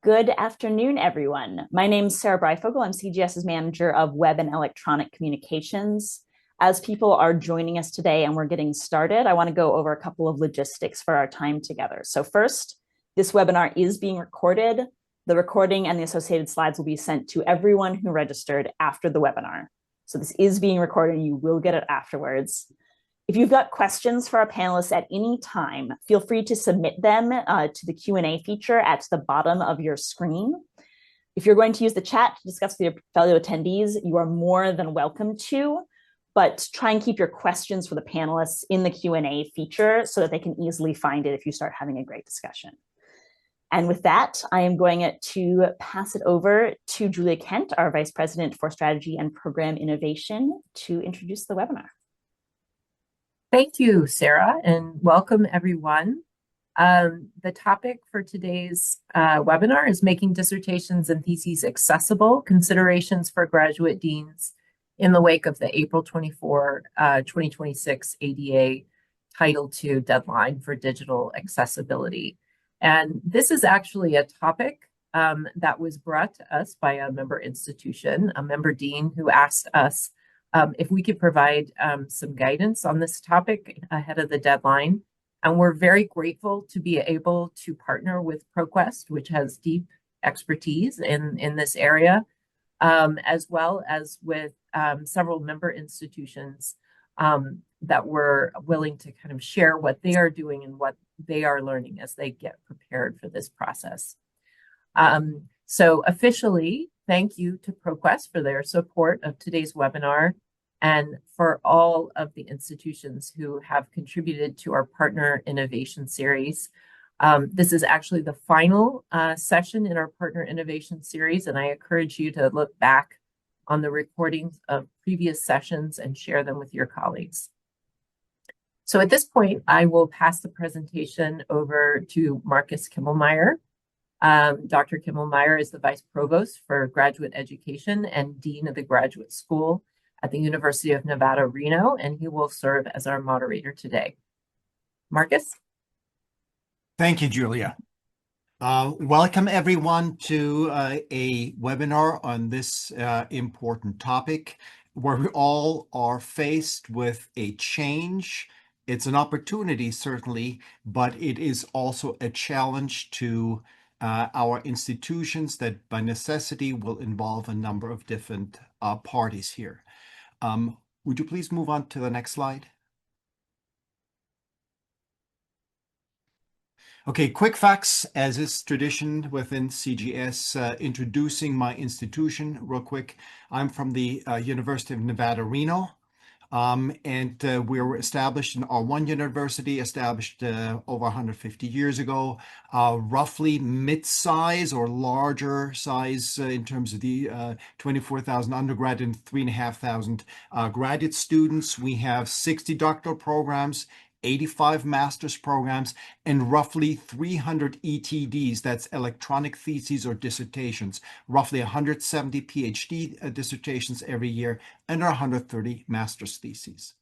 Good afternoon, everyone. My name is Sarah Breifogel. I'm CGS's Manager of Web and Electronic Communications. As people are joining us today and we're getting started, I want to go over a couple of logistics for our time together. So first, this webinar is being recorded. The recording and the associated slides will be sent to everyone who registered after the webinar. So this is being recorded and you will get it afterwards. If you've got questions for our panelists at any time, feel free to submit them to the Q&A feature at the bottom of your screen. If you're going to use the chat to discuss with your fellow attendees, you are more than welcome to, but try and keep your questions for the panelists in the Q&A feature so that they can easily find it if you start having a great discussion. And with that, I am going to pass it over to Julia Kent, our Vice President for Strategy and Program Innovation, to introduce the webinar. Thank you, Sarah, and welcome everyone. The topic for today's webinar is Making Dissertations and Theses Accessible, Considerations for Graduate Deans in the Wake of the April 24, 2026 ADA Title II deadline for digital accessibility. And this is actually a topic that was brought to us by a member institution, a member dean who asked us if we could provide some guidance on this topic ahead of the deadline. And we're very grateful to be able to partner with ProQuest, which has deep expertise in this area, as well as with several member institutions that were willing to kind of share what they are doing and what they are learning as they get prepared for this process. So officially, thank you to ProQuest for their support of today's webinar and for all of the institutions who have contributed to our Partner Innovation Series. This is actually the final session in our Partner Innovation Series, and I encourage you to look back on the recordings of previous sessions and share them with your colleagues. So at this point, I will pass the presentation over to Marcus Kimmelmeyer. Dr. Kimmelmeyer is the Vice Provost for Graduate Education and Dean of the Graduate School at the University of Nevada, Reno, and he will serve as our moderator today. Marcus? Thank you, Julia. Welcome everyone to a webinar on this important topic where we all are faced with a change. It's an opportunity, certainly, but it is also a challenge to our institutions that by necessity will involve a number of different parties here. Would you please move on to the next slide? Okay, quick facts, as is tradition within CGS, introducing my institution real quick. I'm from the University of Nevada, Reno. And we were established in R1 University, established over 150 years ago, roughly mid-size or larger size in terms of the 24,000 undergrad and 3,500 graduate students. We have 60 doctoral programs, 85 master's programs, and roughly 300 ETDs, that's electronic theses or dissertations, roughly 170 PhD dissertations every year, and 130 master's theses.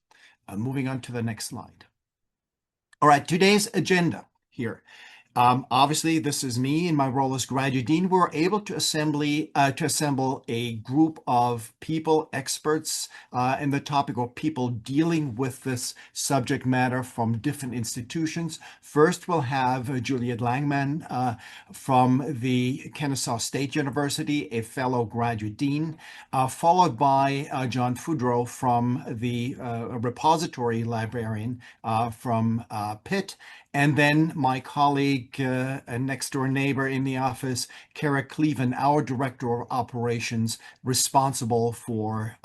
Moving on to the next slide. All right, today's agenda here. Obviously, this is me in my role as graduate dean. We were able to assemble a group of people, experts in the topic, or people dealing with this subject matter from different institutions. First, we'll have Juliet Langman from the Kennesaw State University, a fellow graduate dean, followed by John Fudrow from the repository librarian from Pitt. And then my colleague and next door neighbor in the office, Kara Cleven, our director of operations, responsible for,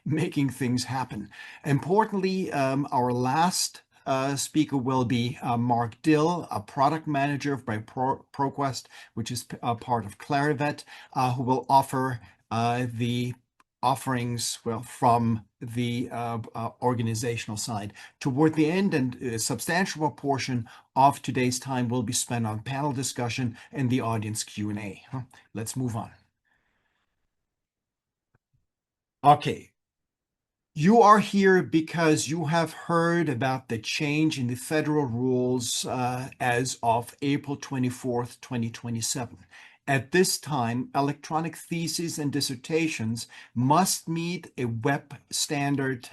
making things happen. Importantly, our last speaker will be Mark Dill, a product manager by ProQuest, which is part of Clarivet, who will offer the offerings from the organizational side. Toward the end, and a substantial portion of today's time will be spent on panel discussion and the audience Q&A. Let's move on. Okay. You are here because you have heard about the change in the federal rules as of April 24th, 2027. At this time, electronic theses and dissertations must meet a web standard,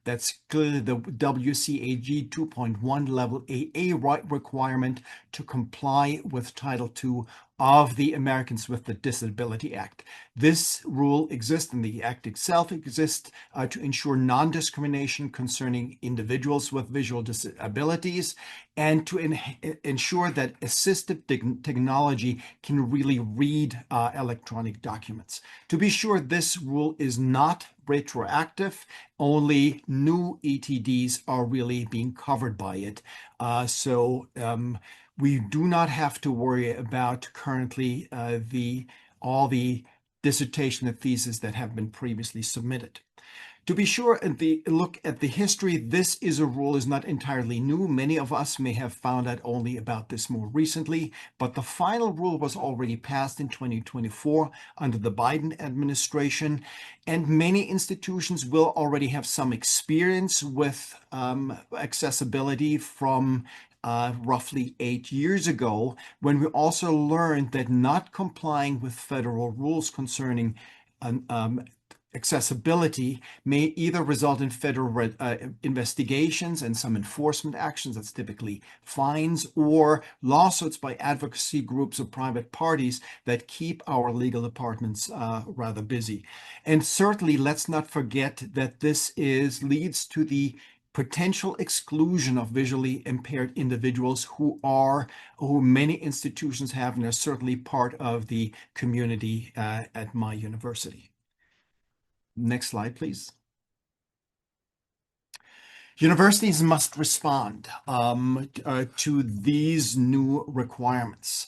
that's clearly the WCAG 2.1 level AA requirement to comply with Title II of the Americans with the Disability Act. This rule exists, and the act itself exists to ensure non-discrimination concerning individuals with visual disabilities, and to ensure that assistive technology can really read electronic documents. To be sure, this rule is not retroactive. Only new ETDs are really being covered by it. We do not have to worry about currently all the dissertation and thesis that have been previously submitted. To be sure, look at the history, this is a rule is not entirely new. Many of us may have found out only about this more recently, but the final rule was already passed in 2024 under the Biden administration, and many institutions will already have some experience with accessibility from roughly 8 years ago, when we also learned that not complying with federal rules concerning accessibility may either result in federal investigations and some enforcement actions, that's typically fines, or lawsuits by advocacy groups or private parties that keep our legal departments rather busy. And certainly, let's not forget that this leads to the potential exclusion of visually impaired individuals who many institutions have and are certainly part of the community at my university. Next slide, please. Universities must respond to these new requirements.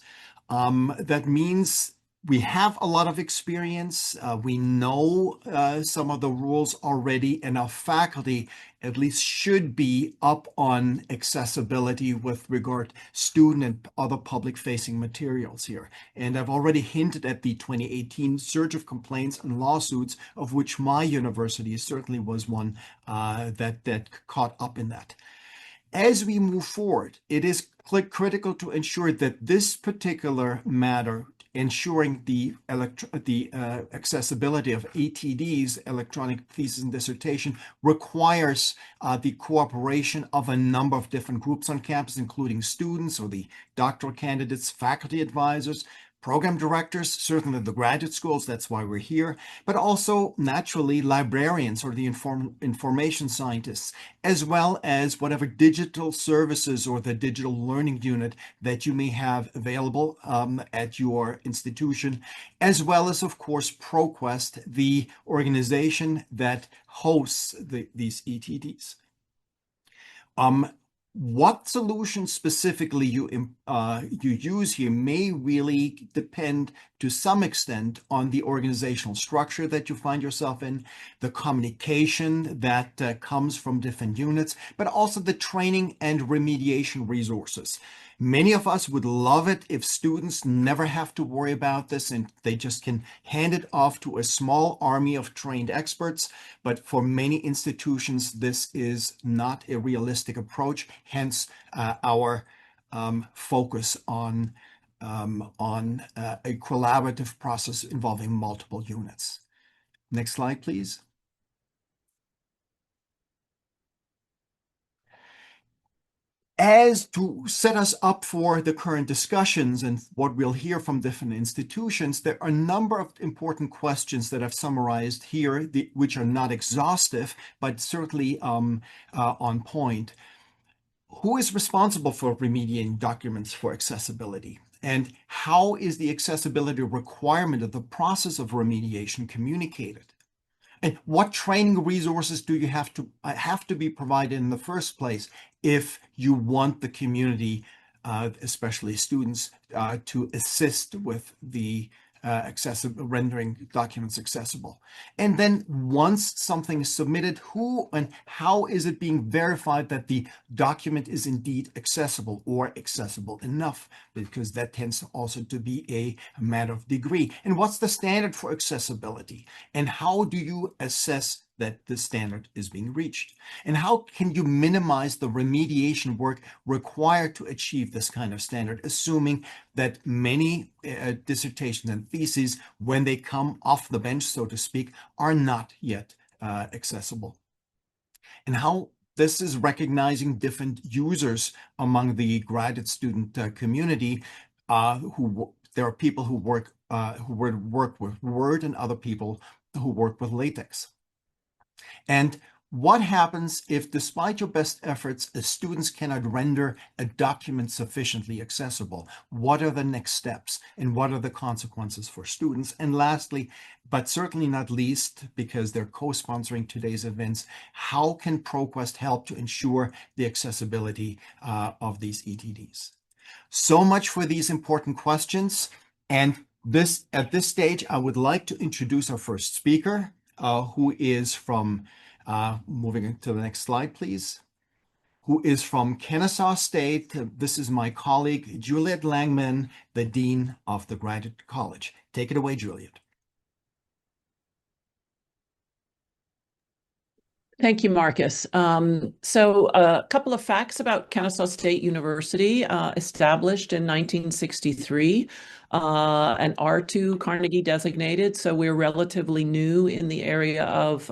That means we have a lot of experience. We know some of the rules already, and our faculty at least should be up on accessibility with regard to student and other public-facing materials here. And I've already hinted at the 2018 surge of complaints and lawsuits, of which my university certainly was one that caught up in that. As we move forward, it is critical to ensure that this particular matter, ensuring the accessibility of ETDs, electronic thesis and dissertation, requires the cooperation of a number of different groups on campus, including students or the doctoral candidates, faculty advisors, program directors, certainly the graduate schools, that's why we're here, but also naturally librarians or the information scientists, as well as whatever digital services or the digital learning unit that you may have available at your institution, as well as, of course, ProQuest, the organization that hosts these ETDs. What solution specifically you use here may really depend to some extent on the organizational structure that you find yourself in, the communication that comes from different units, but also the training and remediation resources. Many of us would love it if students never have to worry about this and they just can hand it off to a small army of trained experts. But for many institutions, this is not a realistic approach. Hence, our focus on a collaborative process involving multiple units. Next slide, please. As to set us up for the current discussions and what we'll hear from different institutions, there are a number of important questions that I've summarized here, which are not exhaustive, but certainly on point. Who is responsible for remediating documents for accessibility? And how is the accessibility requirement of the process of remediation communicated? And what training resources do you have to be provided in the first place if you want the community, especially students, to assist with the rendering documents accessible? And then once something is submitted, who and how is it being verified that the document is indeed accessible or accessible enough? Because that tends also to be a matter of degree. And what's the standard for accessibility? And how do you assess that the standard is being reached? And how can you minimize the remediation work required to achieve this kind of standard, assuming that many dissertations and theses, when they come off the bench, so to speak, are not yet accessible? And how this is recognizing different users among the graduate student community. There are people who work with Word and other people who work with LaTeX. And what happens if, despite your best efforts, students cannot render a document sufficiently accessible? What are the next steps, and what are the consequences for students? And lastly, but certainly not least, because they're co-sponsoring today's events, how can ProQuest help to ensure the accessibility of these ETDs? So much for these important questions. And at this stage, I would like to introduce our first speaker, who is from moving to the next slide, please, who is from Kennesaw State. This is my colleague, Juliet Langman, the Dean of the Graduate College. Take it away, Juliet. Thank you, Marcus. So a couple of facts about Kennesaw State University, established in 1963, an R2 Carnegie designated. So we're relatively new in the area of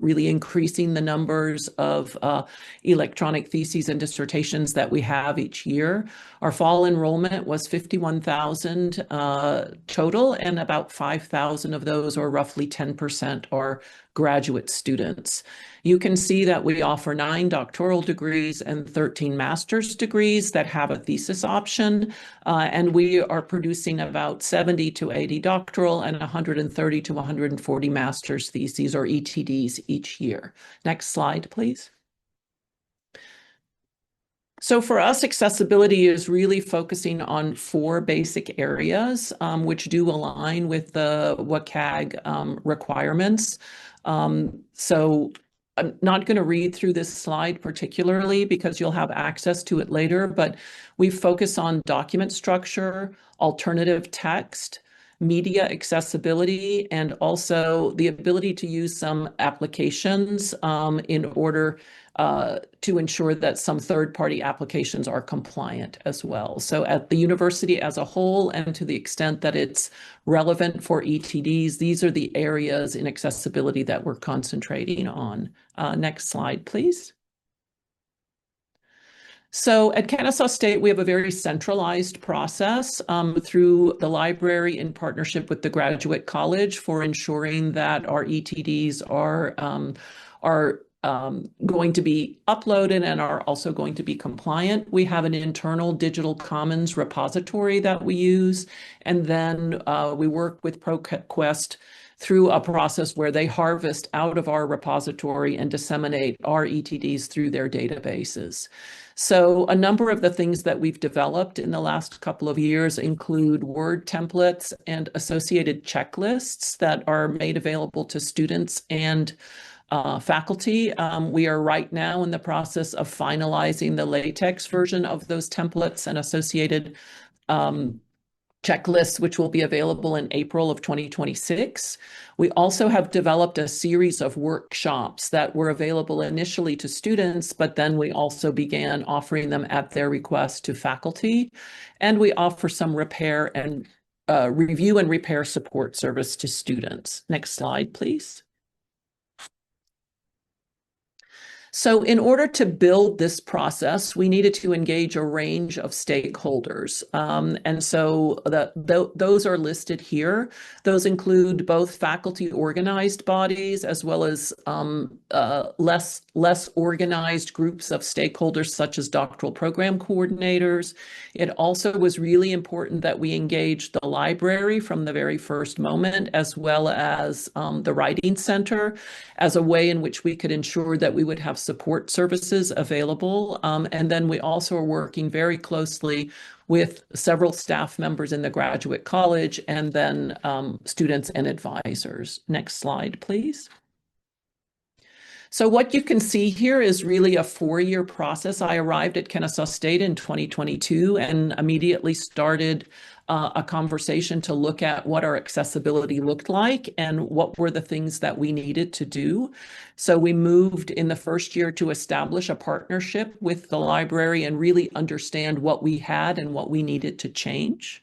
really increasing the numbers of electronic theses and dissertations that we have each year. Our fall enrollment was 51,000 total, and about 5,000 of those, or roughly 10%, are graduate students. You can see that we offer 9 doctoral degrees and 13 master's degrees that have a thesis option, and we are producing about 70 to 80 doctoral and 130 to 140 master's theses, or ETDs, each year. Next slide, please. So for us, accessibility is really focusing on 4 basic areas, which do align with the WCAG requirements. So I'm not going to read through this slide particularly because you'll have access to it later, but we focus on document structure, alternative text, media accessibility, and also the ability to use some applications in order to ensure that some third-party applications are compliant as well. So at the university as a whole, and to the extent that it's relevant for ETDs, these are the areas in accessibility that we're concentrating on. Next slide, please. So at Kennesaw State, we have a very centralized process through the library in partnership with the Graduate College for ensuring that our ETDs are going to be uploaded and are also going to be compliant. We have an internal digital commons repository that we use, and then we work with ProQuest through a process where they harvest out of our repository and disseminate our ETDs through their databases. So a number of the things that we've developed in the last couple of years include Word templates and associated checklists that are made available to students and faculty. We are right now in the process of finalizing the LaTeX version of those templates and associated checklists, which will be available in April of 2026. We also have developed a series of workshops that were available initially to students, but then we also began offering them at their request to faculty. And we offer some repair and review and repair support service to students. Next slide, please. So in order to build this process, we needed to engage a range of stakeholders. And so those are listed here. Those include both faculty organized bodies as well as less organized groups of stakeholders such as doctoral program coordinators. It also was really important that we engaged the library from the very first moment, as well as the Writing Center, as a way in which we could ensure that we would have support services available. And then we also are working very closely with several staff members in the Graduate College and then students and advisors. Next slide, please. So what you can see here is really a 4-year process. I arrived at Kennesaw State in 2022 and immediately started a conversation to look at what our accessibility looked like and what were the things that we needed to do. So we moved in the first year to establish a partnership with the library and really understand what we had and what we needed to change.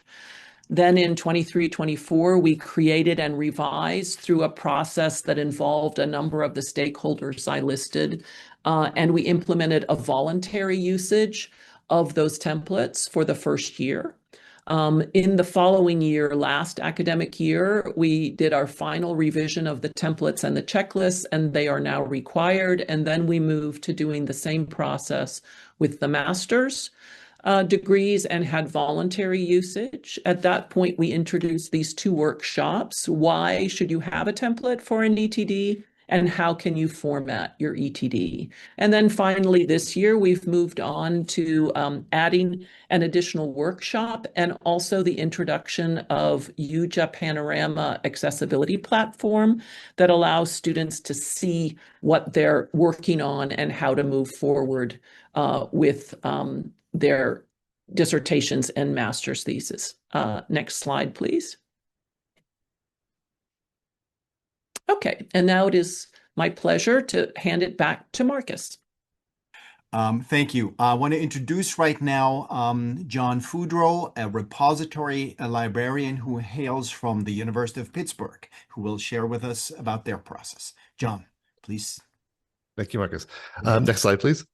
Then in 23-24, we created and revised through a process that involved a number of the stakeholders I listed, and we implemented a voluntary usage of those templates for the first year. In the following year, last academic year, we did our final revision of the templates and the checklists, and they are now required. And then we moved to doing the same process with the master's degrees and had voluntary usage. At that point, we introduced these two workshops. Why should you have a template for an ETD? And how can you format your ETD? And then finally, this year, we've moved on to adding an additional workshop and also the introduction of UJA Panorama accessibility platform that allows students to see what they're working on and how to move forward with their dissertations and master's thesis. Next slide, please. Okay, and now it is my pleasure to hand it back to Marcus. Thank you. I want to introduce right now John Foudreau, a repository librarian who hails from the University of Pittsburgh, who will share with us about their process. John, please. Thank you, Marcus. Next slide, please.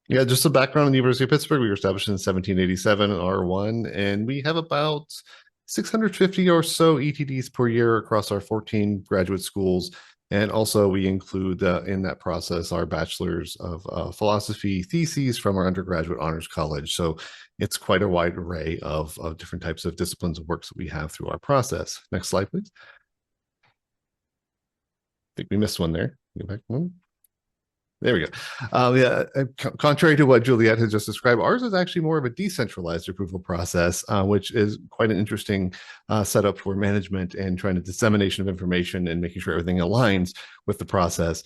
Yeah, just some background on the University of Pittsburgh. We were established in 1787 in R1, and we have about 650 or so ETDs per year across our 14 graduate schools. And also we include in that process our bachelor's of philosophy theses from our undergraduate honors college. So it's quite a wide array of different types of disciplines and works that we have through our process. Next slide, please. I think we missed one there. Go back one. There we go. Yeah, contrary to what Juliet has just described, ours is actually more of a decentralized approval process, which is quite an interesting setup for management and trying to dissemination of information and making sure everything aligns with the process.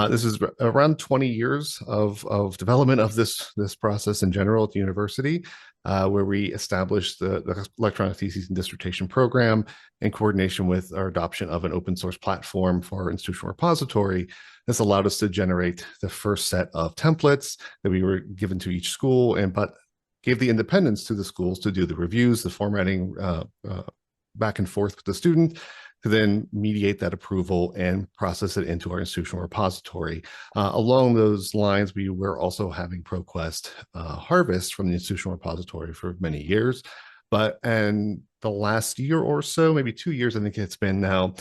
This is around 20 years of development of this process in general at the university, where we established the electronic theses and dissertation program in coordination with our adoption of an open source platform for our institutional repository. This allowed us to generate the first set of templates that we were given to each school, but gave the independence to the schools to do the reviews, the formatting back and forth with the student, to then mediate that approval and process it into our institutional repository. Along those lines, we were also having ProQuest harvest from the institutional repository for many years. And the last year or so, maybe 2 years, I think it's been now,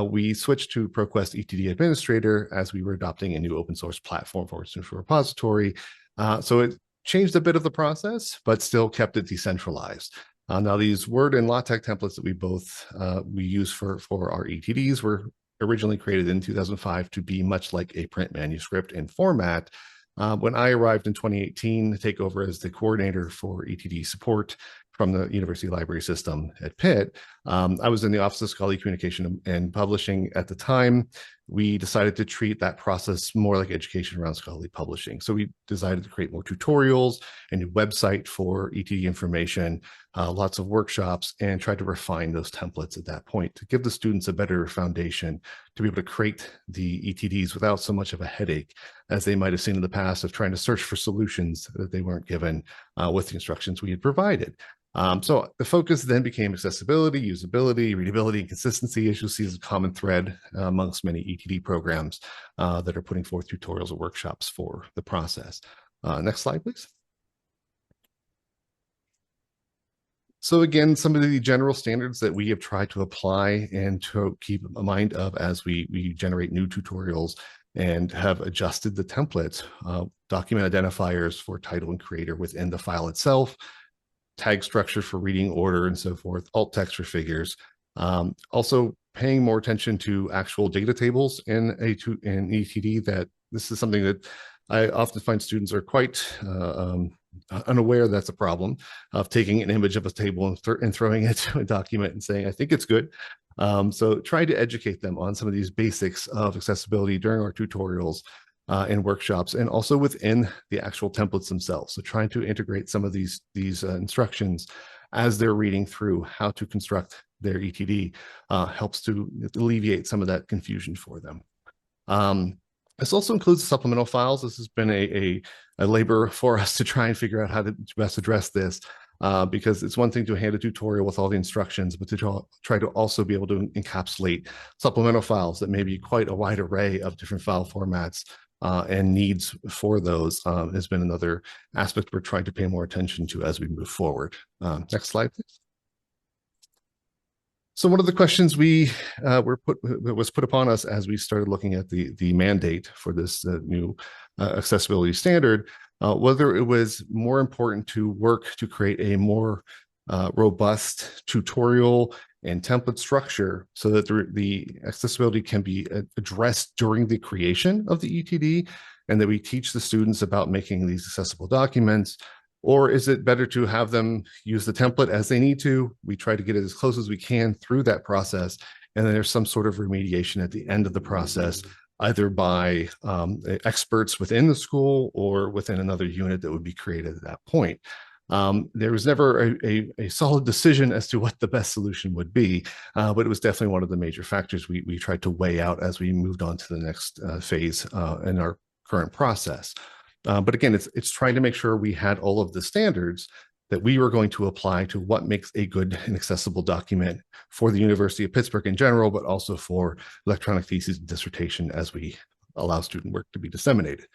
we switched to ProQuest ETD Administrator as we were adopting a new open source platform for institutional repository. So it changed a bit of the process, but still kept it decentralized. Now, these Word and LaTeX templates that we use for our ETDs were originally created in 2005 to be much like a print manuscript in format. When I arrived in 2018 to take over as the coordinator for ETD support from the University Library System at Pitt, I was in the Office of Scholarly Communication and Publishing at the time. We decided to treat that process more like education around scholarly publishing. So we decided to create more tutorials, a new website for ETD information, lots of workshops, and tried to refine those templates at that point to give the students a better foundation to be able to create the ETDs without so much of a headache as they might have seen in the past of trying to search for solutions that they weren't given with the instructions we had provided. So the focus then became accessibility, usability, readability, and consistency, as you'll see, is a common thread amongst many ETD programs that are putting forth tutorials or workshops for the process. Next slide, please. So again, some of the general standards that we have tried to apply and to keep in mind of as we generate new tutorials and have adjusted the templates, document identifiers for title and creator within the file itself, tag structure for reading order and so forth, alt text for figures. Also paying more attention to actual data tables in ETD. That this is something that I often find students are quite unaware that's a problem of taking an image of a table and throwing it to a document and saying, I think it's good. So try to educate them on some of these basics of accessibility during our tutorials and workshops, and also within the actual templates themselves. So trying to integrate some of these instructions as they're reading through how to construct their ETD, helps to alleviate some of that confusion for them. This also includes supplemental files. This has been a labor for us to try and figure out how to best address this, because it's one thing to hand a tutorial with all the instructions, but to try to also be able to encapsulate supplemental files that may be quite a wide array of different file formats and needs for those has been another aspect we're trying to pay more attention to as we move forward. Next slide, please. So one of the questions was put upon us as we started looking at the mandate for this new accessibility standard, whether it was more important to work to create a more robust tutorial and template structure so that the accessibility can be addressed during the creation of the ETD, and that we teach the students about making these accessible documents. Or is it better to have them use the template as they need to? We try to get it as close as we can through that process. And then there's some sort of remediation at the end of the process, either by experts within the school or within another unit that would be created at that point. There was never a solid decision as to what the best solution would be, but it was definitely one of the major factors we tried to weigh out as we moved on to the next phase in our current process. But again, it's trying to make sure we had all of the standards that we were going to apply to what makes a good and accessible document for the University of Pittsburgh in general, but also for electronic theses and dissertation as we allow student work to be disseminated.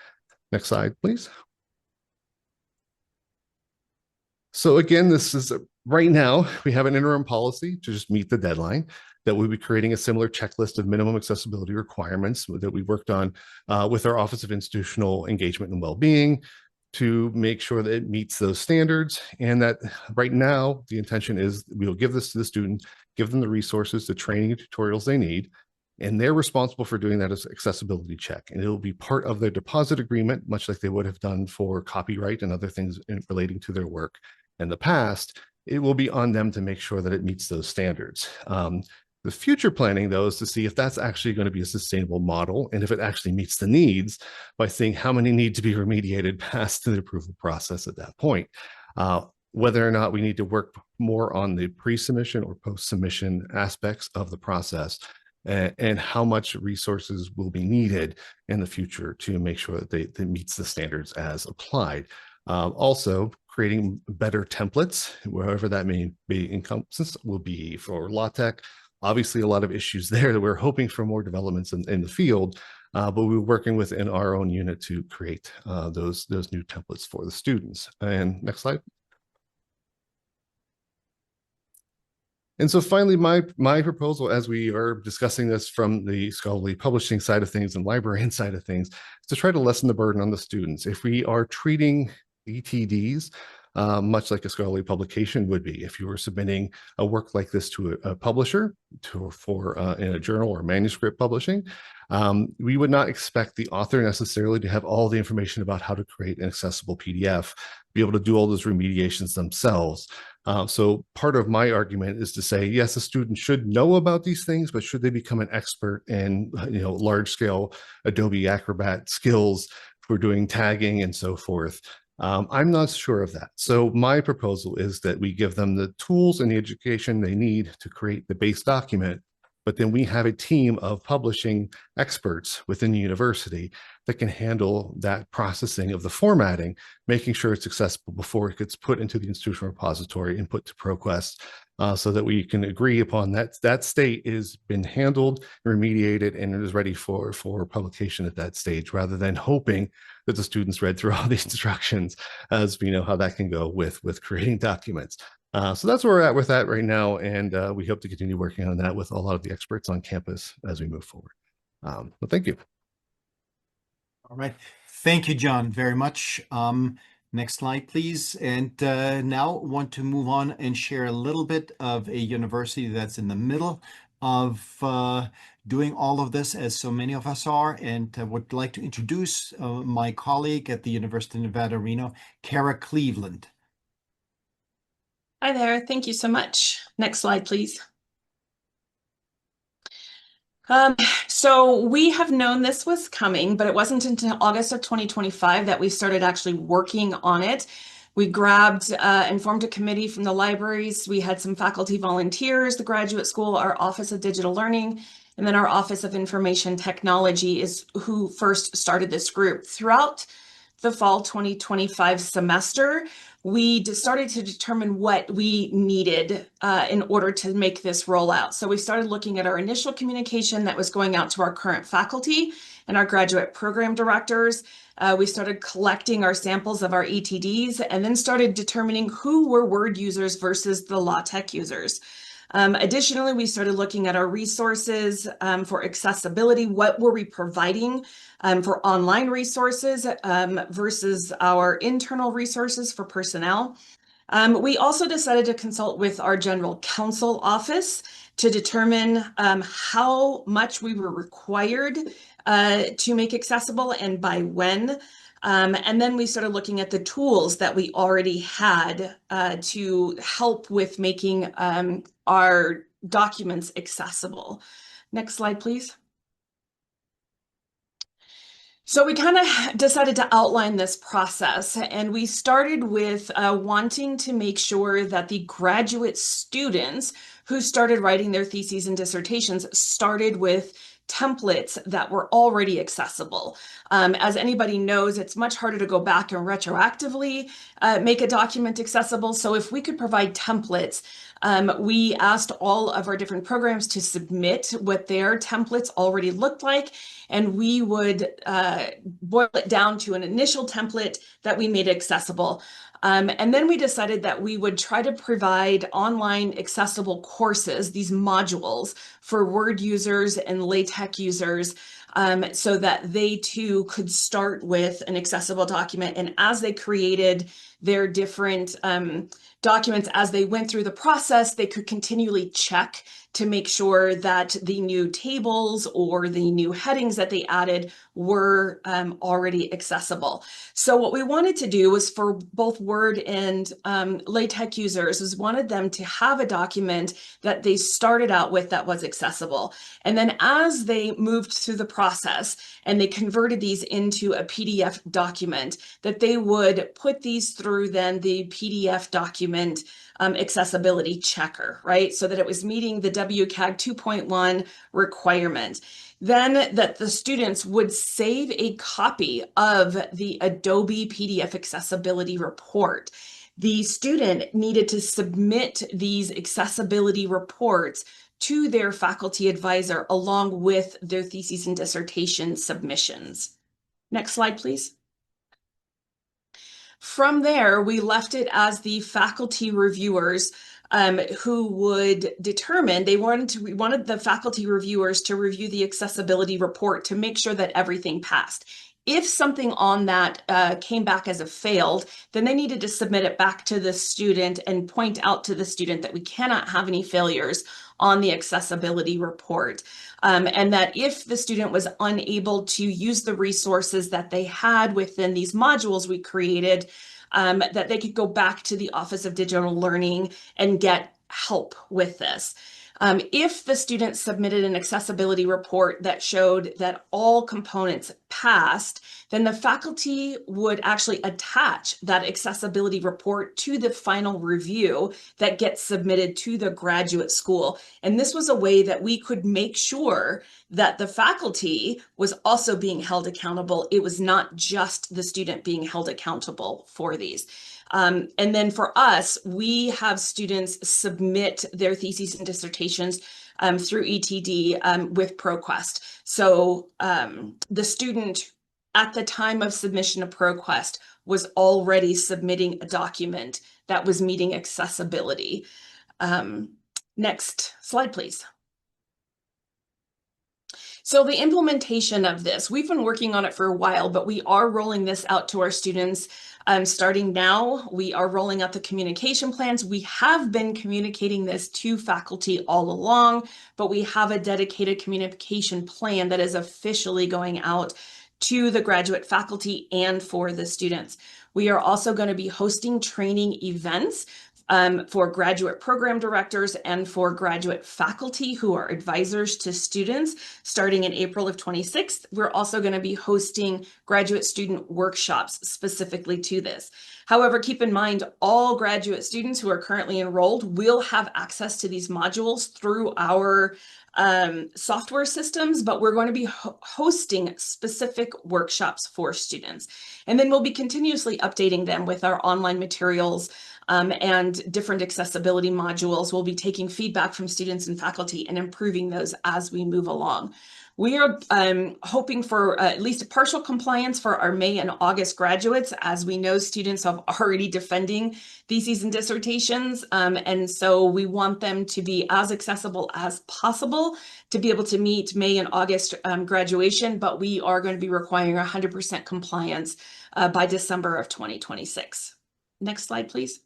Next slide, please. So again, this is right now, we have an interim policy to just meet the deadline that we'll be creating a similar checklist of minimum accessibility requirements that we worked on with our Office of Institutional Engagement and Wellbeing to make sure that it meets those standards. And that right now, the intention is we will give this to the student, give them the resources, the training and tutorials they need, and they're responsible for doing that as accessibility check. And it'll be part of their deposit agreement, much like they would have done for copyright and other things relating to their work in the past. It will be on them to make sure that it meets those standards. The future planning, though, is to see if that's actually going to be a sustainable model and if it actually meets the needs by seeing how many need to be remediated past the approval process at that point. Whether or not we need to work more on the pre-submission or post-submission aspects of the process, and how much resources will be needed in the future to make sure that it meets the standards as applied. Also, creating better templates, wherever that may be encompassed, will be for LaTeX. Obviously, a lot of issues there that we're hoping for more developments in the field, but we're working within our own unit to create those new templates for the students. And next slide. And so finally, my proposal, as we are discussing this from the scholarly publishing side of things and librarian side of things, is to try to lessen the burden on the students. If we are treating ETDs much like a scholarly publication would be, if you were submitting a work like this to a publisher for in a journal or manuscript publishing, we would not expect the author necessarily to have all the information about how to create an accessible PDF, be able to do all those remediations themselves. So part of my argument is to say, yes, a student should know about these things, but should they become an expert in large scale Adobe Acrobat skills for doing tagging and so forth? I'm not sure of that. So my proposal is that we give them the tools and the education they need to create the base document, but then we have a team of publishing experts within the university that can handle that processing of the formatting, making sure it's accessible before it gets put into the institutional repository and put to ProQuest, so that we can agree upon that state has been handled, remediated, and it is ready for publication at that stage, rather than hoping that the students read through all these instructions, as we know how that can go with creating documents. So that's where we're at with that right now, and we hope to continue working on that with a lot of the experts on campus as we move forward. But thank you. All right. Thank you, John, very much. Next slide, please. And now want to move on and share a little bit of a university that's in the middle of doing all of this, as so many of us are, and would like to introduce my colleague at the University of Nevada, Reno, Kara Cleveland. Hi there. Thank you so much. Next slide, please. So we have known this was coming, but it wasn't until August of 2025 that we started actually working on it. We grabbed and formed a committee from the libraries. We had some faculty volunteers, the graduate school, our Office of Digital Learning, and then our Office of Information Technology is who first started this group. Throughout the fall 2025 semester, we started to determine what we needed in order to make this roll out. So we started looking at our initial communication that was going out to our current faculty and our graduate program directors. We started collecting our samples of our ETDs and then started determining who were Word users versus the LaTeX users. Additionally, we started looking at our resources for accessibility. What were we providing for online resources versus our internal resources for personnel? We also decided to consult with our general counsel office to determine how much we were required to make accessible and by when. And then we started looking at the tools that we already had to help with making our documents accessible. Next slide, please. So we kind of decided to outline this process, and we started with wanting to make sure that the graduate students who started writing their theses and dissertations started with templates that were already accessible. As anybody knows, it's much harder to go back and retroactively make a document accessible. So if we could provide templates, we asked all of our different programs to submit what their templates already looked like, and we would boil it down to an initial template that we made accessible. And then we decided that we would try to provide online accessible courses, these modules for Word users and LaTeX users, so that they too could start with an accessible document. And as they created their different documents, as they went through the process, they could continually check to make sure that the new tables or the new headings that they added were already accessible. So what we wanted to do was for both Word and LaTeX users was wanted them to have a document that they started out with that was accessible. And then as they moved through the process and they converted these into a PDF document, that they would put these through then the PDF document accessibility checker, right? So that it was meeting the WCAG 2.1 requirement. Then that the students would save a copy of the Adobe PDF accessibility report. The student needed to submit these accessibility reports to their faculty advisor along with their theses and dissertation submissions. Next slide, please. From there, we left it as the faculty reviewers who would determine, we wanted the faculty reviewers to review the accessibility report to make sure that everything passed. If something on that came back as a failed, then they needed to submit it back to the student and point out to the student that we cannot have any failures on the accessibility report. And that if the student was unable to use the resources that they had within these modules we created, that they could go back to the Office of Digital Learning and get help with this. If the student submitted an accessibility report that showed that all components passed, then the faculty would actually attach that accessibility report to the final review that gets submitted to the graduate school. And this was a way that we could make sure that the faculty was also being held accountable. It was not just the student being held accountable for these. And then for us, we have students submit their theses and dissertations through ETD with ProQuest. So the student at the time of submission of ProQuest was already submitting a document that was meeting accessibility. Next slide, please. So the implementation of this, we've been working on it for a while, but we are rolling this out to our students starting now. We are rolling out the communication plans. We have been communicating this to faculty all along, but we have a dedicated communication plan that is officially going out to the graduate faculty and for the students. We are also going to be hosting training events for graduate program directors and for graduate faculty who are advisors to students starting in April of 26th. We're also going to be hosting graduate student workshops specifically to this. However, keep in mind, all graduate students who are currently enrolled will have access to these modules through our software systems, but we're going to be hosting specific workshops for students. And then we'll be continuously updating them with our online materials and different accessibility modules. We'll be taking feedback from students and faculty and improving those as we move along. We are hoping for at least a partial compliance for our May and August graduates, as we know students are already defending theses and dissertations. And so we want them to be as accessible as possible to be able to meet May and August graduation, but we are going to be requiring 100% compliance by December of 2026. Next slide, please.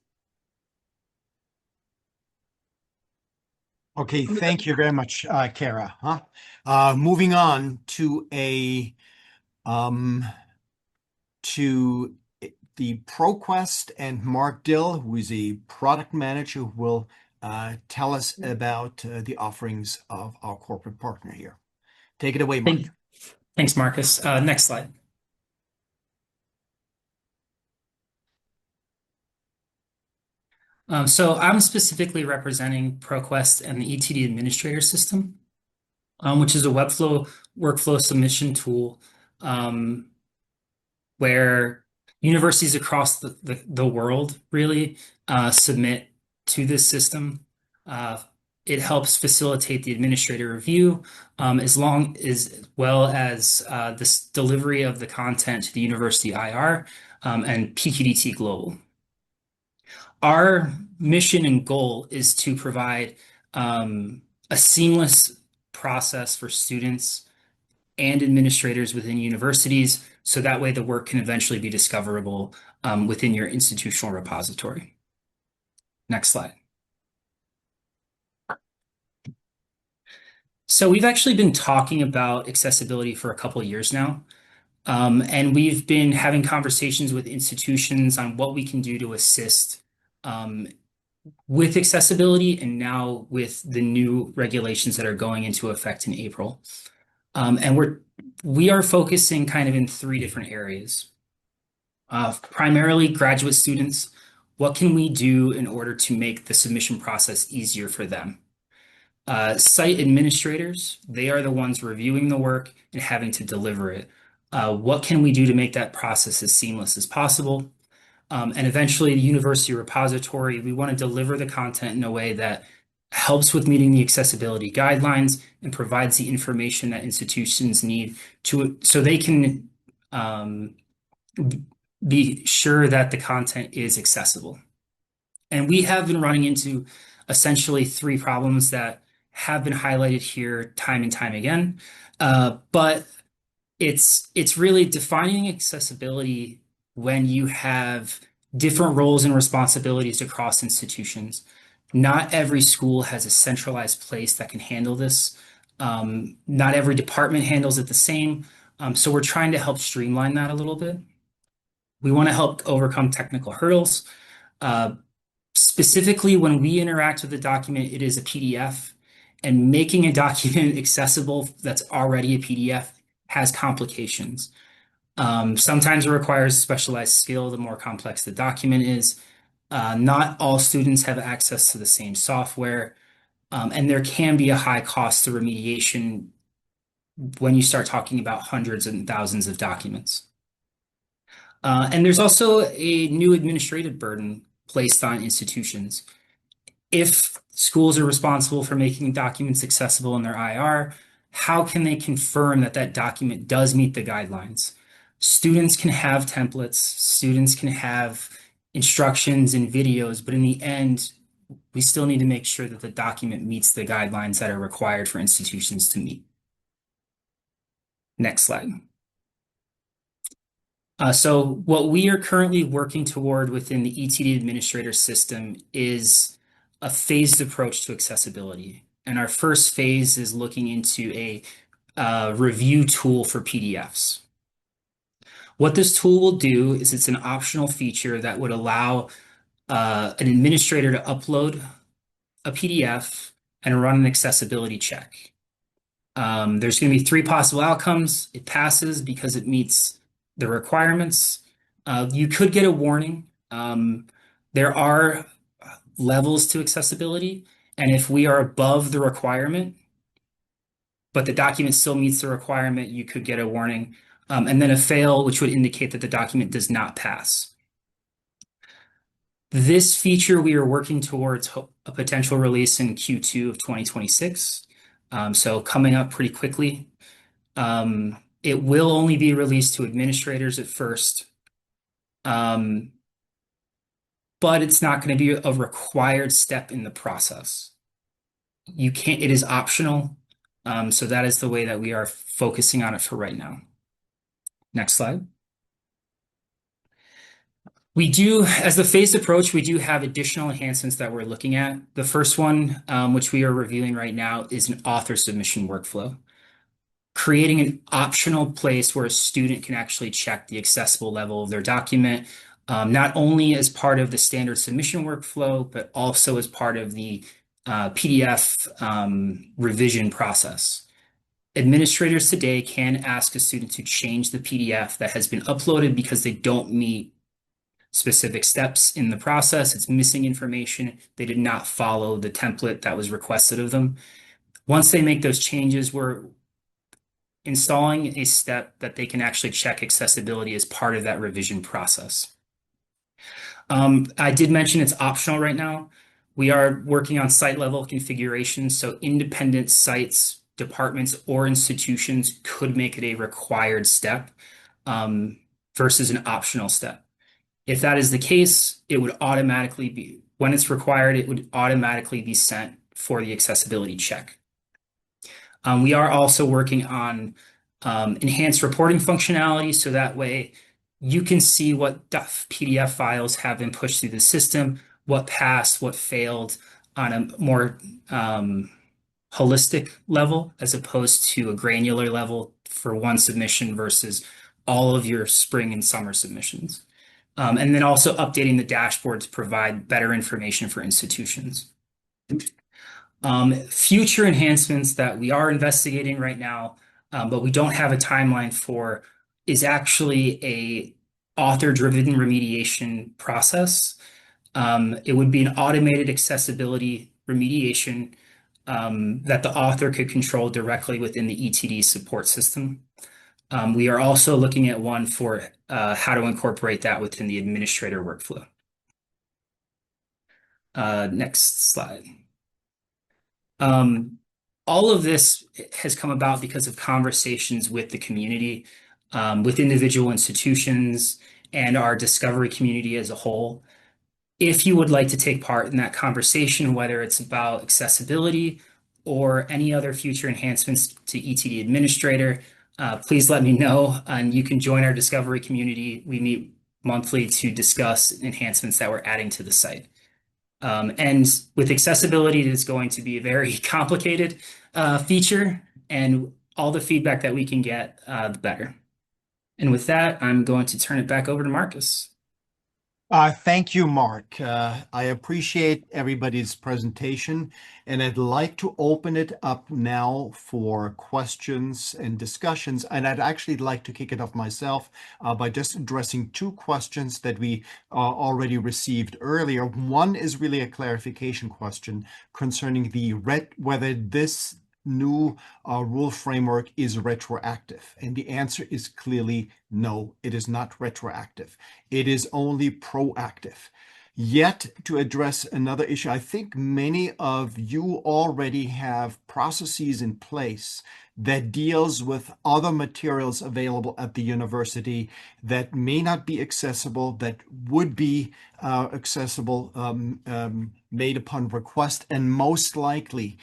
Okay, thank you very much, Kara. Moving on to the ProQuest and Mark Dill, who is a product manager, who will tell us about the offerings of our corporate partner here. Take it away, Mark. Thanks, Marcus. Next slide. So I'm specifically representing ProQuest and the ETD Administrator System, which is a workflow submission tool where universities across the world really submit to this system. It helps facilitate the administrator review as well as this delivery of the content to the university IR and PQDT Global. Our mission and goal is to provide a seamless process for students and administrators within universities, so that way the work can eventually be discoverable within your institutional repository. Next slide. So we've actually been talking about accessibility for a couple of years now. And we've been having conversations with institutions on what we can do to assist with accessibility, and now with the new regulations that are going into effect in April. And we are focusing kind of in 3 different areas. Primarily graduate students. What can we do in order to make the submission process easier for them? Site administrators, they are the ones reviewing the work and having to deliver it. What can we do to make that process as seamless as possible? And eventually the university repository, we want to deliver the content in a way that helps with meeting the accessibility guidelines and provides the information that institutions need so they can be sure that the content is accessible. And we have been running into essentially 3 problems that have been highlighted here time and time again. But it's really defining accessibility when you have different roles and responsibilities across institutions. Not every school has a centralized place that can handle this. Not every department handles it the same. So we're trying to help streamline that a little bit. We want to help overcome technical hurdles. Specifically, when we interact with a document, it is a PDF, and making a document accessible that's already a PDF has complications. Sometimes it requires specialized skill the more complex the document is. Not all students have access to the same software, and there can be a high cost to remediation when you start talking about hundreds and thousands of documents. And there's also a new administrative burden placed on institutions. If schools are responsible for making documents accessible in their IR, how can they confirm that that document does meet the guidelines? Students can have templates, students can have instructions and videos, but in the end, we still need to make sure that the document meets the guidelines that are required for institutions to meet. Next slide. So what we are currently working toward within the ETD administrator system is a phased approach to accessibility. And our first phase is looking into a review tool for PDFs. What this tool will do is it's an optional feature that would allow an administrator to upload a PDF and run an accessibility check. There's going to be 3 possible outcomes. It passes because it meets the requirements. You could get a warning. There are levels to accessibility, and if we are above the requirement, but the document still meets the requirement, you could get a warning. And then a fail, which would indicate that the document does not pass. This feature we are working towards a potential release in Q2 of 2026. So coming up pretty quickly. It will only be released to administrators at first. But it's not going to be a required step in the process. It is optional. So that is the way that we are focusing on it for right now. Next slide. We do, as the phased approach, we do have additional enhancements that we're looking at. The first one, which we are reviewing right now, is an author submission workflow. Creating an optional place where a student can actually check the accessible level of their document, not only as part of the standard submission workflow, but also as part of the PDF revision process. Administrators today can ask a student to change the PDF that has been uploaded because they don't meet specific steps in the process. It's missing information. They did not follow the template that was requested of them. Once they make those changes, we're installing a step that they can actually check accessibility as part of that revision process. I did mention it's optional right now. We are working on site level configuration, so independent sites, departments, or institutions could make it a required step versus an optional step. If that is the case, it would automatically be, when it's required, it would automatically be sent for the accessibility check. We are also working on enhanced reporting functionality, so that way you can see what PDF files have been pushed through the system, what passed, what failed on a more holistic level as opposed to a granular level for one submission versus all of your spring and summer submissions. And then also updating the dashboard to provide better information for institutions. Future enhancements that we are investigating right now, but we don't have a timeline for, is actually a author-driven remediation process. It would be an automated accessibility remediation that the author could control directly within the ETD support system. We are also looking at one for how to incorporate that within the administrator workflow. Next slide. All of this has come about because of conversations with the community, with individual institutions, and our discovery community as a whole. If you would like to take part in that conversation, whether it's about accessibility or any other future enhancements to ETD Administrator, please let me know, and you can join our discovery community. We meet monthly to discuss enhancements that we're adding to the site. And with accessibility, it is going to be a very complicated feature, and all the feedback that we can get, the better. And with that, I'm going to turn it back over to Marcus. Thank you, Mark. I appreciate everybody's presentation, and I'd like to open it up now for questions and discussions. And I'd actually like to kick it off myself by just addressing 2 questions that we already received earlier. One is really a clarification question concerning whether this new rule framework is retroactive. And the answer is clearly no, it is not retroactive. It is only proactive. Yet, to address another issue, I think many of you already have processes in place that deals with other materials available at the university that may not be accessible, that would be accessible made upon request, and most likely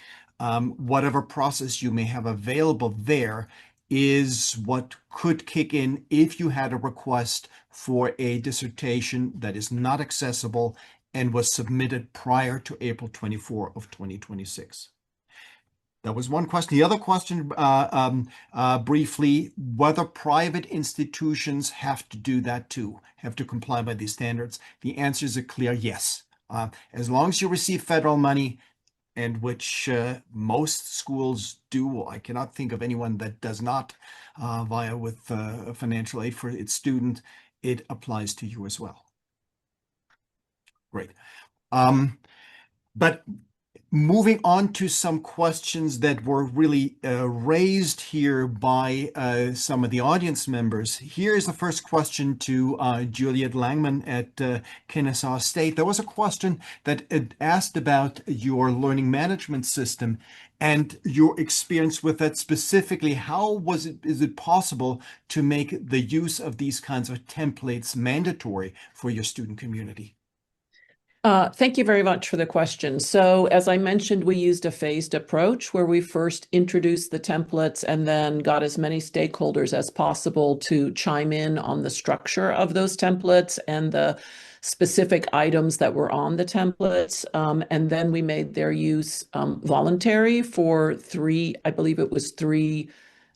whatever process you may have available there is what could kick in if you had a request for a dissertation that is not accessible and was submitted prior to April 24 of 2026. That was one question. The other question, briefly, whether private institutions have to do that too, have to comply by these standards. The answer is a clear yes. As long as you receive federal money, and which most schools do. I cannot think of anyone that does not, via with financial aid for its student. It applies to you as well. Great. But moving on to some questions that were really raised here by some of the audience members. Here's the first question to Juliet Langman at Kennesaw State. There was a question that asked about your learning management system and your experience with that specifically. How is it possible to make the use of these kinds of templates mandatory for your student community? Thank you very much for the question. So as I mentioned, we used a phased approach where we first introduced the templates and then got as many stakeholders as possible to chime in on the structure of those templates and the specific items that were on the templates. And then we made their use voluntary for I believe it was three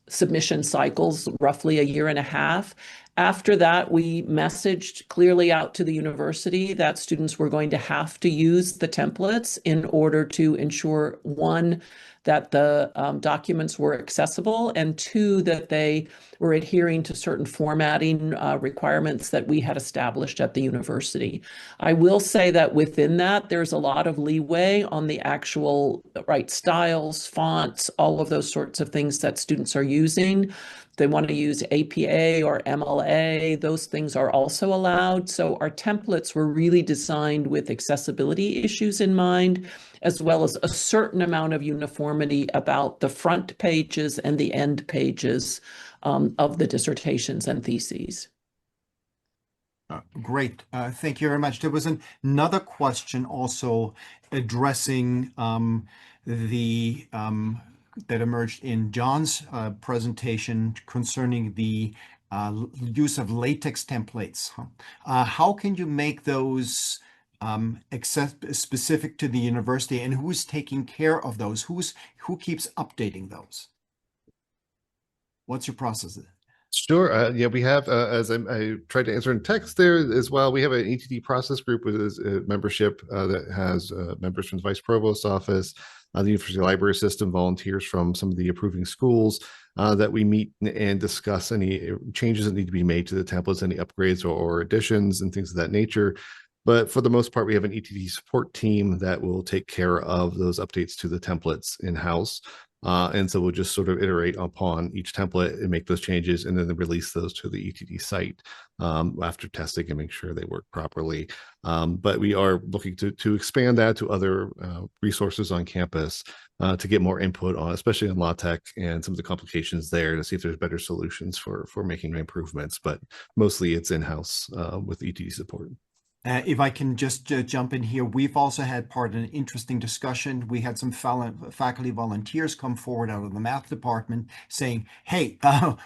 submission cycles, roughly a year and a half. After that, we messaged clearly out to the university that students were going to have to use the templates in order to ensure, one, that the documents were accessible, and two, that they were adhering to certain formatting requirements that we had established at the university. I will say that within that, there's a lot of leeway on the actual styles, fonts, all of those sorts of things that students are using. They want to use APA or MLA, those things are also allowed. So our templates were really designed with accessibility issues in mind, as well as a certain amount of uniformity about the front pages and the end pages of the dissertations and theses. Great. Thank you very much. There was another question also addressing that emerged in John's presentation concerning the use of latex templates. How can you make those specific to the university, and who's taking care of those? Who keeps updating those? What's your process? Sure. Yeah, we have, as I tried to answer in text there as well, we have an ETD process group with a membership that has members from the Vice Provost's office, the University Library System, volunteers from some of the approving schools that we meet and discuss any changes that need to be made to the templates, any upgrades or additions and things of that nature. But for the most part, we have an ETD support team that will take care of those updates to the templates in-house. And so we'll just sort of iterate upon each template and make those changes and then release those to the ETD site after testing and make sure they work properly. But we are looking to expand that to other resources on campus to get more input on, especially on LaTeX and some of the complications there, to see if there's better solutions for making improvements. But mostly it's in-house with ETD support. If I can just jump in here, we've also had part of an interesting discussion. We had some faculty volunteers come forward out of the math department saying, hey,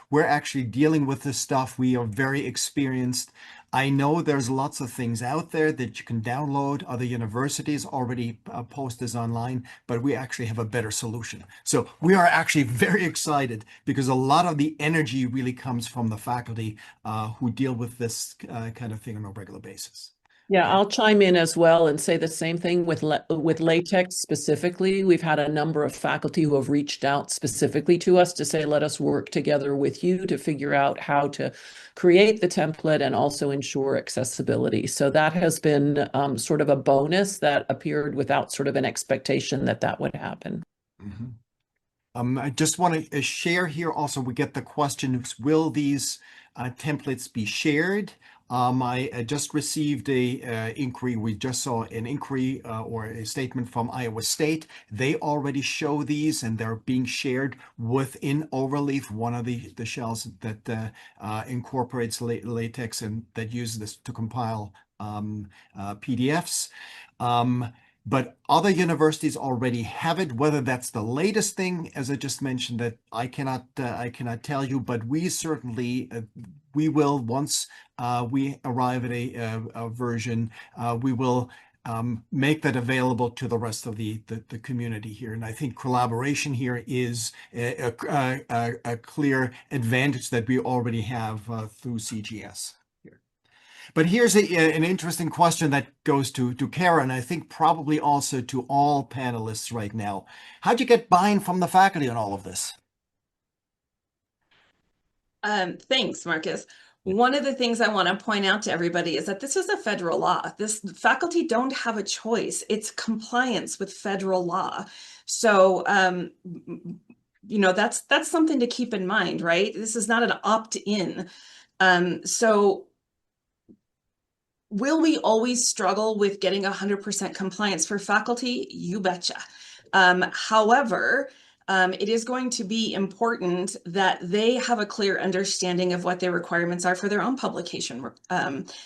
we're actually dealing with this stuff. We are very experienced. I know there's lots of things out there that you can download. Other universities already post this online, but we actually have a better solution. So we are actually very excited because a lot of the energy really comes from the faculty who deal with this kind of thing on a regular basis. Yeah, I'll chime in as well and say the same thing with LaTeX specifically. We've had a number of faculty who have reached out specifically to us to say, let us work together with you to figure out how to create the template and also ensure accessibility. So that has been sort of a bonus that appeared without sort of an expectation that would happen. Mm-hmm. I just want to share here also, we get the question, will these templates be shared? I just received a inquiry. We just saw an inquiry or a statement from Iowa State. They already show these and they're being shared within Overleaf, one of the shells that incorporates LaTeX and that uses this to compile PDFs. But other universities already have it. Whether that's the latest thing, as I just mentioned, that I cannot tell you. But we certainly we will, once we arrive at a version, we will make that available to the rest of the community here. And I think collaboration here is a clear advantage that we already have through CGS. But here's an interesting question that goes to Kara, and I think probably also to all panelists right now. How'd you get buy-in from the faculty on all of this? Thanks, Marcus. One of the things I want to point out to everybody is that this is a federal law. This faculty don't have a choice. It's compliance with federal law. So, you know, that's something to keep in mind, right? This is not an opt-in. So will we always struggle with getting 100% compliance for faculty? You betcha. However, it is going to be important that they have a clear understanding of what their requirements are for their own publication.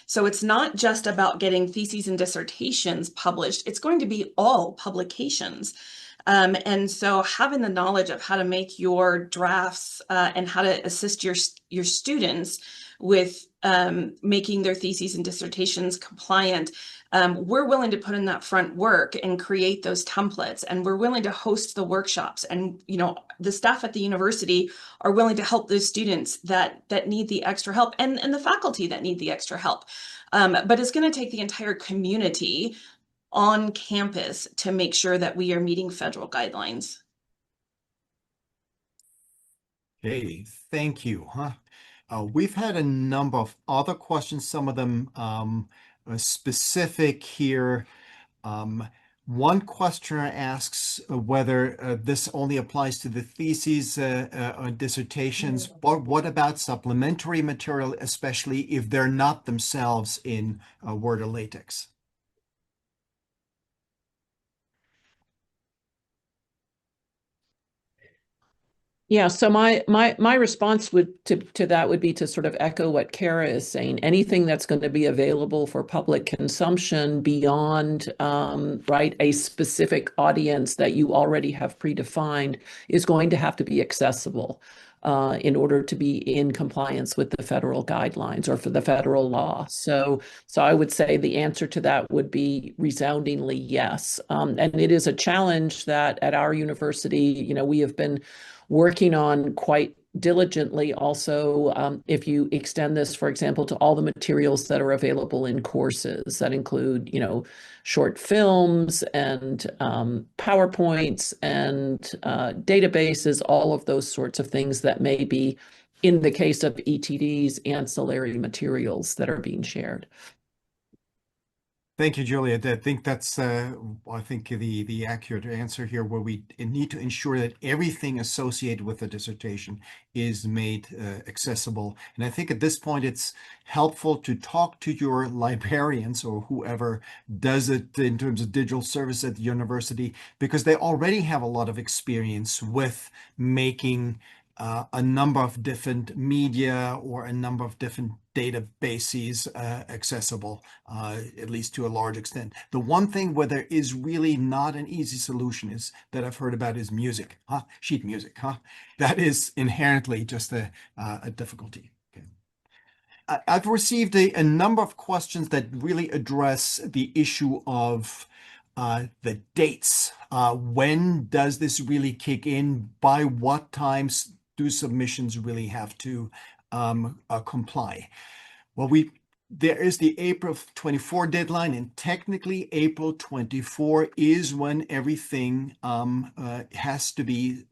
So it's not just about getting theses and dissertations published, it's going to be all publications. And so having the knowledge of how to make your drafts and how to assist your students with making their theses and dissertations compliant, we're willing to put in that front work and create those templates, and we're willing to host the workshops, and you know, the staff at the university are willing to help those students that need the extra help, and the faculty that need the extra help. But it's going to take the entire community on campus to make sure that we are meeting federal guidelines. Okay, thank you. We've had a number of other questions, some of them specific here. One questioner asks whether this only applies to the theses or dissertations, but what about supplementary material, especially if they're not themselves in Word or LaTeX? Yeah, so my response to that would be to sort of echo what Kara is saying. Anything that's going to be available for public consumption beyond right, a specific audience that you already have predefined is going to have to be accessible in order to be in compliance with the federal guidelines or for the federal law. So I would say the answer to that would be resoundingly yes. And it is a challenge that at our university, you know, we have been working on quite diligently also, if you extend this, for example, to all the materials that are available in courses that include, you know, short films and PowerPoints and databases, all of those sorts of things that may be, in the case of ETDs, ancillary materials that are being shared. Thank you, Juliet. I think that's, I think the accurate answer here, where we need to ensure that everything associated with the dissertation is made accessible. And I think at this point, it's helpful to talk to your librarians or whoever does it in terms of digital service at the university, because they already have a lot of experience with making a number of different media or a number of different databases accessible, at least to a large extent. The one thing where there is really not an easy solution is that I've heard about is music, sheet music, that is inherently just a difficulty. Okay. I've received a number of questions that really address the issue of the dates. When does this really kick in? By what times do submissions really have to comply? Well, there is the April 24 deadline, and technically April 24 is when everything has to be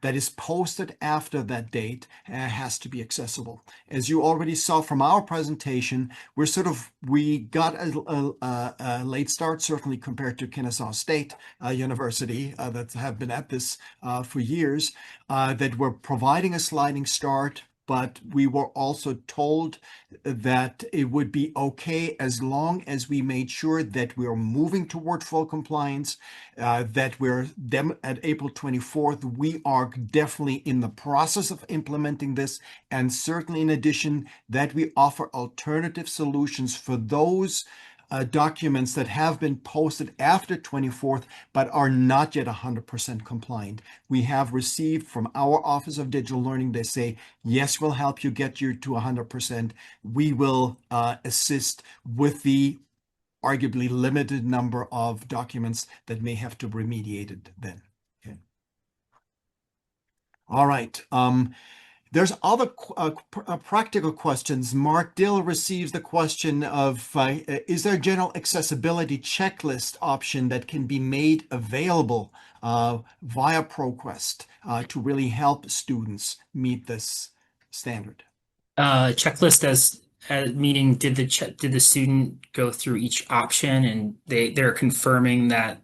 that is posted after that date has to be accessible. As you already saw from our presentation, we got a late start, certainly compared to Kennesaw State University that have been at this for years, that were providing a sliding start. But we were also told that it would be okay as long as we made sure that we are moving toward full compliance, that we're at April 24th. We are definitely in the process of implementing this, and certainly in addition that we offer alternative solutions for those documents that have been posted after 24th but are not yet 100% compliant. We have received from our Office of Digital Learning, they say, yes, we'll help you get you to 100%. We will assist with the arguably limited number of documents that may have to be remediated then. Okay. All right. There's other practical questions. Mark Dill receives the question of, is there a general accessibility checklist option that can be made available via ProQuest to really help students meet this standard? Checklist as meaning did the student go through each option and they're confirming that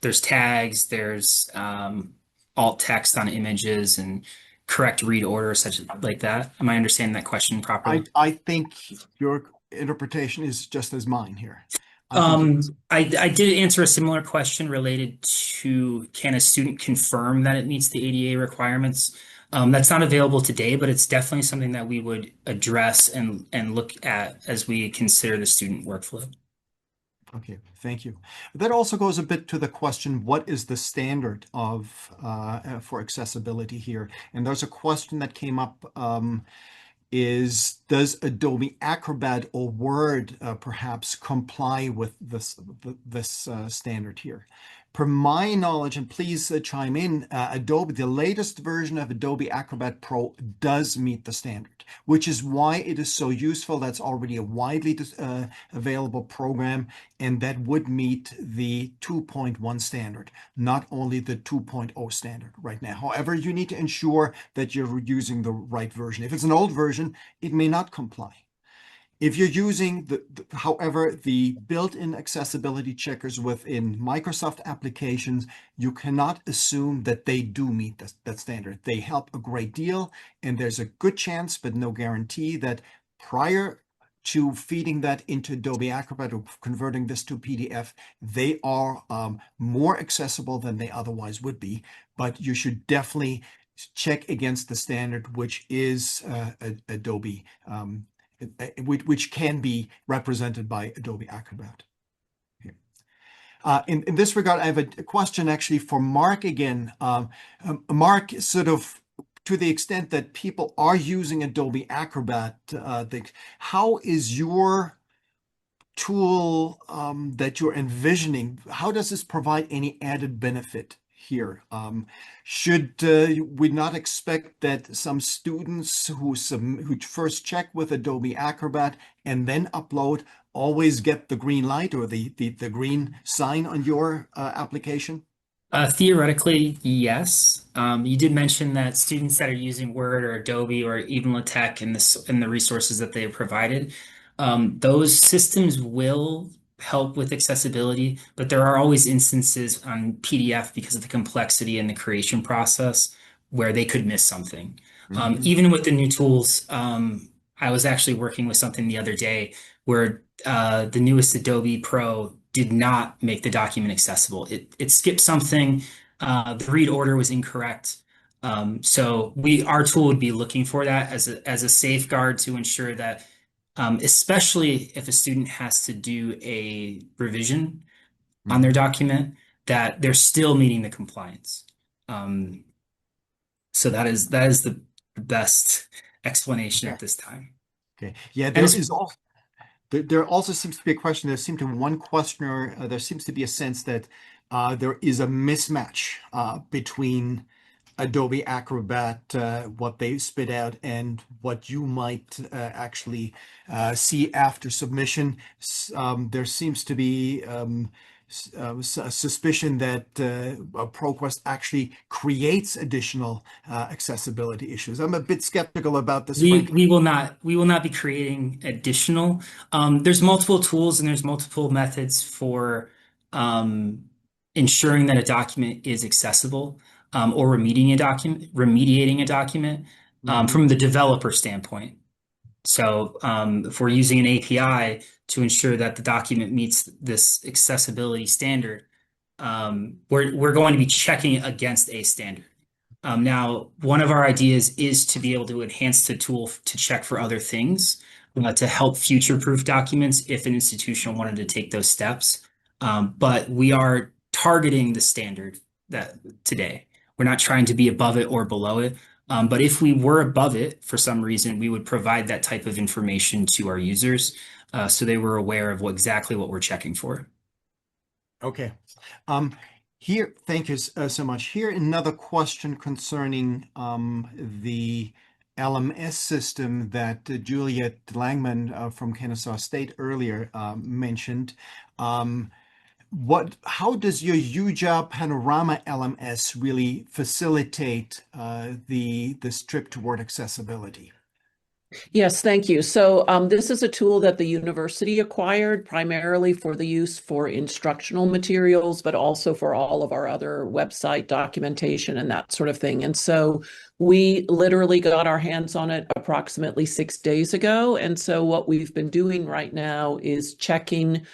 there's tags, there's alt text on images and correct read order, such like that. Am I understanding that question properly? I think your interpretation is just as mine here. I did answer a similar question related to, can a student confirm that it meets the ADA requirements? That's not available today, but it's definitely something that we would address and look at as we consider the student workflow. Okay, thank you. That also goes a bit to the question, what is the standard of for accessibility here? And there's a question that came up, does Adobe Acrobat or Word perhaps comply with this standard here? Per my knowledge, and please chime in, the latest version of Adobe Acrobat Pro does meet the standard, which is why it is so useful. That's already a widely available program, and that would meet the 2.1 standard, not only the 2.0 standard right now. However, you need to ensure that you're using the right version. If it's an old version, it may not comply. If you're using, however, the built-in accessibility checkers within Microsoft applications, you cannot assume that they do meet that standard. They help a great deal, and there's a good chance, but no guarantee, that prior to feeding that into Adobe Acrobat or converting this to PDF, they are more accessible than they otherwise would be. But you should definitely check against the standard, which is Adobe, which can be represented by Adobe Acrobat. In this regard, I have a question actually for Mark again. Mark, sort of to the extent that people are using Adobe Acrobat, how is your tool that you're envisioning, how does this provide any added benefit here? Should we not expect that some students who first check with Adobe Acrobat and then upload always get the green light or the green sign on your application? Theoretically, yes. You did mention that students that are using Word or Adobe or even LaTeX in the resources that they have provided, those systems will help with accessibility, but there are always instances on PDF because of the complexity and the creation process where they could miss something. Even with the new tools, I was actually working with something the other day where the newest Adobe Pro did not make the document accessible. It skipped something. The read order was incorrect. So our tool would be looking for that as a safeguard to ensure that, especially if a student has to do a revision on their document, that they're still meeting the compliance. So that is the best explanation at this time. Okay. Yeah, there also seems to be a question. There seems to be a sense that there is a mismatch between Adobe Acrobat, what they spit out, and what you might actually see after submission. There seems to be a suspicion that ProQuest actually creates additional accessibility issues. I'm a bit skeptical about this. We will not be creating additional. There's multiple tools and there's multiple methods for ensuring that a document is accessible, or remediating a document from the developer standpoint. So if we're using an API to ensure that the document meets this accessibility standard, we're going to be checking against a standard. Now, one of our ideas is to be able to enhance the tool to check for other things, to help future-proof documents if an institution wanted to take those steps. But we are targeting the standard that today. We're not trying to be above it or below it. But if we were above it for some reason, we would provide that type of information to our users so they were aware of exactly what we're checking for. Okay. Here, thank you so much. Here, another question concerning the LMS system that Juliet Langman from Kennesaw State earlier mentioned. How does your UJA Panorama LMS really facilitate this trip toward accessibility? Yes, thank you. So this is a tool that the university acquired primarily for the use for instructional materials, but also for all of our other website documentation and that sort of thing. And so we literally got our hands on it approximately 6 days ago. And so what we've been doing right now is checking,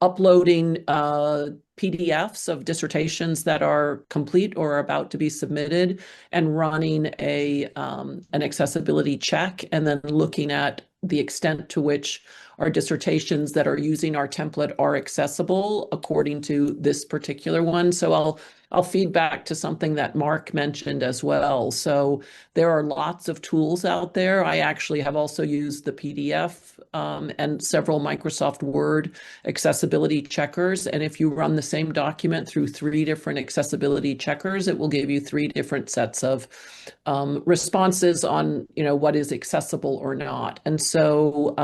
uploading PDFs of dissertations that are complete or are about to be submitted, and running an accessibility check, and then looking at the extent to which our dissertations that are using our template are accessible according to this particular one. So I'll feed back to something that Mark mentioned as well. So there are lots of tools out there. I actually have also used the PDF and several Microsoft Word accessibility checkers. And if you run the same document through 3 different accessibility checkers, it will give you 3 different sets of responses on, what is accessible or not. And so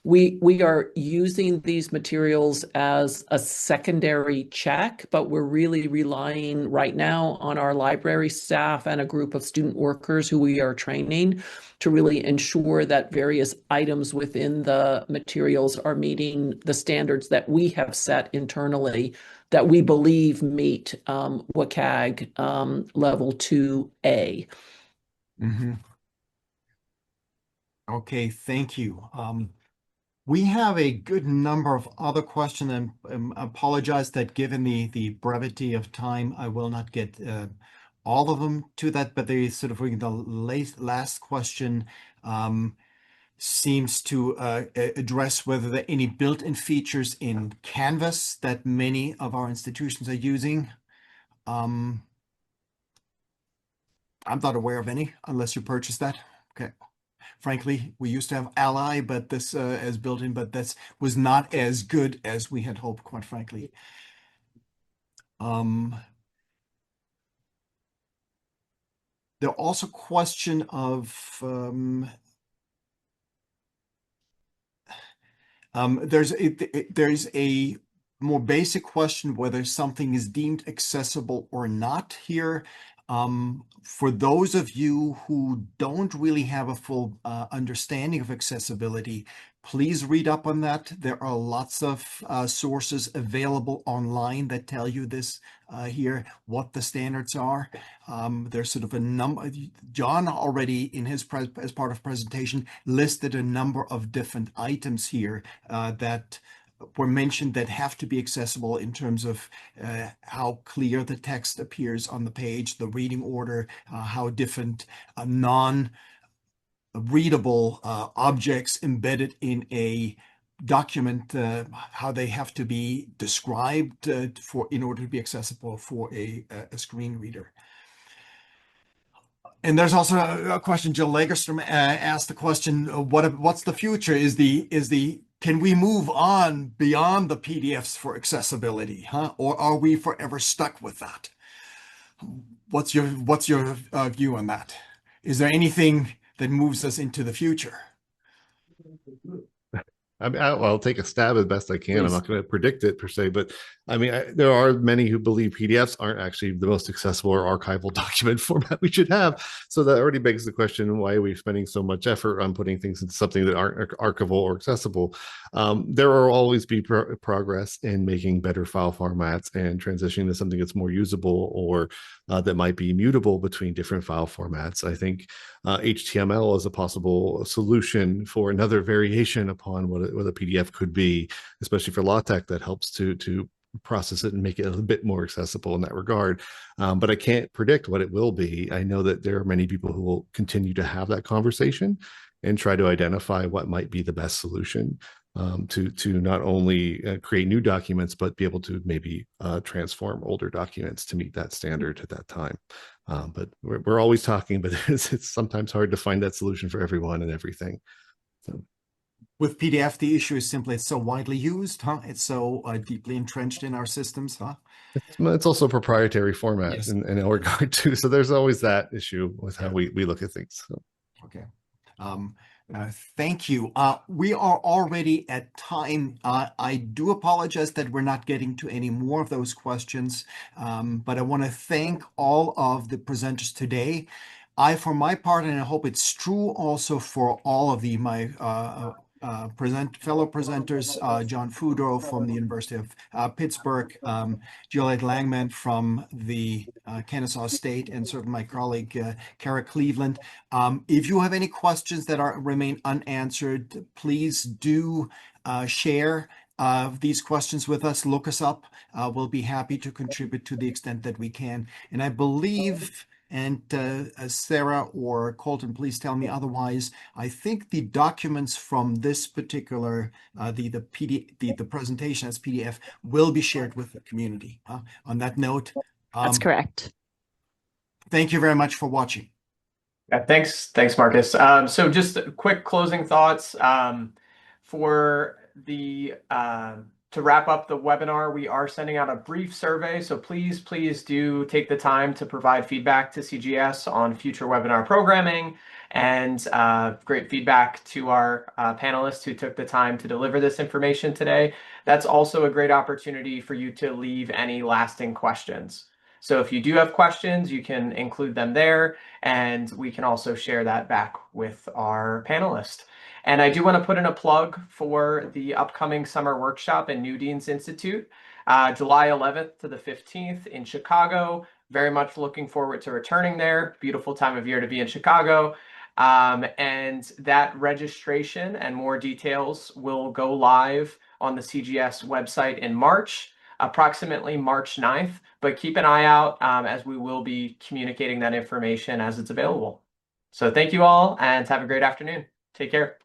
we are using these materials as a secondary check, but we're really relying right now on our library staff and a group of student workers who we are training to really ensure that various items within the materials are meeting the standards that we have set internally that we believe meet WCAG level 2A. Mm-hmm. Okay, thank you. We have a good number of other questions, and apologize that given the brevity of time, I will not get all of them to that, but they sort of the last question seems to address whether there are any built-in features in Canvas that many of our institutions are using. I'm not aware of any, unless you purchased that. Okay. Frankly, we used to have Ally, but this as built-in, but this was not as good as we had hoped, quite frankly. There also question of there's a more basic question whether something is deemed accessible or not here. For those of you who don't really have a full understanding of accessibility, please read up on that. There are lots of sources available online that tell you this here, what the standards are. There's sort of a number. John already in his as part of presentation listed a number of different items here that were mentioned that have to be accessible in terms of how clear the text appears on the page, the reading order, how different non-readable objects embedded in a document, how they have to be described in order to be accessible for a screen reader. And there's also a question. Jill Lagerstrom asked the question: what's the future? Can we move on beyond the PDFs for accessibility, huh? Or are we forever stuck with that? What's your view on that? Is there anything that moves us into the future? I mean, I'll take a stab as best I can. Please. I'm not going to predict it per se, but I mean, there are many who believe PDFs aren't actually the most accessible or archival document format we should have. So that already begs the question, why are we spending so much effort on putting things into something that aren't archival or accessible? There will always be progress in making better file formats and transitioning to something that's more usable or that might be mutable between different file formats. I think HTML is a possible solution for another variation upon what a PDF could be, especially for LaTeX, that helps to process it and make it a bit more accessible in that regard. But I can't predict what it will be. I know that there are many people who will continue to have that conversation and try to identify what might be the best solution. to not only create new documents, but be able to maybe transform older documents to meet that standard at that time. But we're always talking, but it's sometimes hard to find that solution for everyone and everything. So. With PDF, the issue is simply it's so widely used, huh? It's so deeply entrenched in our systems, huh? It's also a proprietary format Yes. in regard to, so there's always that issue with how we look at things. So. Okay. Thank you. We are already at time. I do apologize that we're not getting to any more of those questions, but I want to thank all of the presenters today. For my part, and I hope it's true also for all of my fellow presenters, John Fudro from the University of Pittsburgh, Juliet Langman from the Kennesaw State, and certainly my colleague Kara Cleveland. If you have any questions that remain unanswered, please do share these questions with us. Look us up. We'll be happy to contribute to the extent that we can. And I believe, and Sarah or Colton, please tell me otherwise, I think the documents from this particular, the presentation as PDF will be shared with the community. On that note, That's correct. Thank you very much for watching. Yeah, thanks, Marcus. So just quick closing thoughts for the to wrap up the webinar. We are sending out a brief survey, so please do take the time to provide feedback to CGS on future webinar programming, and great feedback to our panelists who took the time to deliver this information today. That's also a great opportunity for you to leave any lasting questions. So if you do have questions, you can include them there, and we can also share that back with our panelists. And I do want to put in a plug for the upcoming summer workshop in New Dean's Institute, July 11th to the 15th in Chicago. Very much looking forward to returning there. Beautiful time of year to be in Chicago. And that registration and more details will go live on the CGS website in March, approximately March 9th, but keep an eye out as we will be communicating that information as it's available. So thank you all, and have a great afternoon. Take care.